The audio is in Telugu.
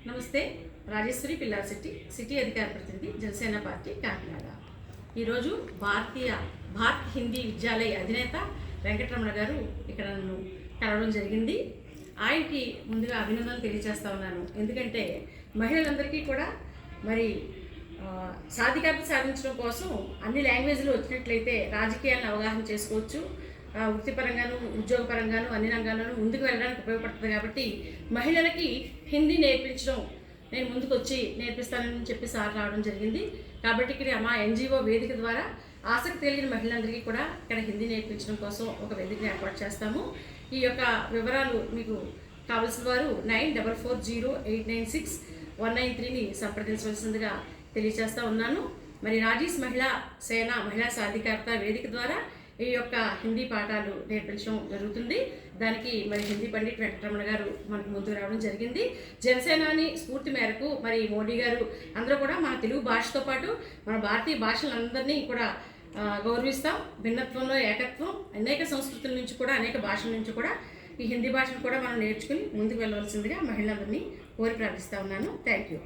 నమస్తే. రాజేశ్వరి పిల్లార్ సిటీ అధికార ప్రతినిధి జనసేన పార్టీ కాకినాడ. ఈరోజు భారత్ హిందీ విద్యాలయ అధినేత వెంకటరమణ గారు ఇక్కడ నన్ను కలవడం జరిగింది. ఆయనకి ముందుగా అభినందనలు తెలియజేస్తా ఉన్నాను. ఎందుకంటే మహిళలందరికీ కూడా మరి సాధికారత సాధించడం కోసం అన్ని లాంగ్వేజ్లు వచ్చినట్లయితే రాజకీయాలను అవగాహన చేసుకోవచ్చు, వృత్తిపరంగాను ఉద్యోగపరంగాను అన్ని రంగాల్లోనూ ముందుకు వెళ్ళడానికి ఉపయోగపడుతుంది. కాబట్టి మహిళలకి హిందీ నేర్పించడం నేను ముందుకు వచ్చి నేర్పిస్తానని చెప్పి సార్ రావడం జరిగింది. కాబట్టి ఇక్కడ మా ఎన్జిఓ వేదిక ద్వారా ఆసక్తి కలిగిన మహిళలందరికీ కూడా ఇక్కడ హిందీ నేర్పించడం కోసం ఒక వేదికని ఏర్పాటు చేస్తాము. ఈ యొక్క వివరాలు మీకు కావలసిన వారు 9440896193ని సంప్రదించవలసిందిగా తెలియజేస్తూ ఉన్నాను. మరి రాజీస్ మహిళా సేన మహిళా సాధికారత వేదిక ద్వారా ఈ యొక్క హిందీ పాఠాలు నేర్పించడం జరుగుతుంది. దానికి మరి హిందీ పండిట్ వెంకటరమణ గారు మనకు ముందుకు రావడం జరిగింది. జనసేనాని స్ఫూర్తి మేరకు మరి మోడీ గారు అందరూ కూడా మన తెలుగు భాషతో పాటు మన భారతీయ భాషలందరినీ కూడా గౌరవిస్తాం. భిన్నత్వంలో ఏకత్వం, అనేక సంస్కృతుల నుంచి కూడా అనేక భాషల నుంచి కూడా ఈ హిందీ భాషను కూడా మనం నేర్చుకుని ముందుకు వెళ్ళవలసిందిగా మహిళలందరినీ కోరి ప్రార్థిస్తూ ఉన్నాను. Thank you.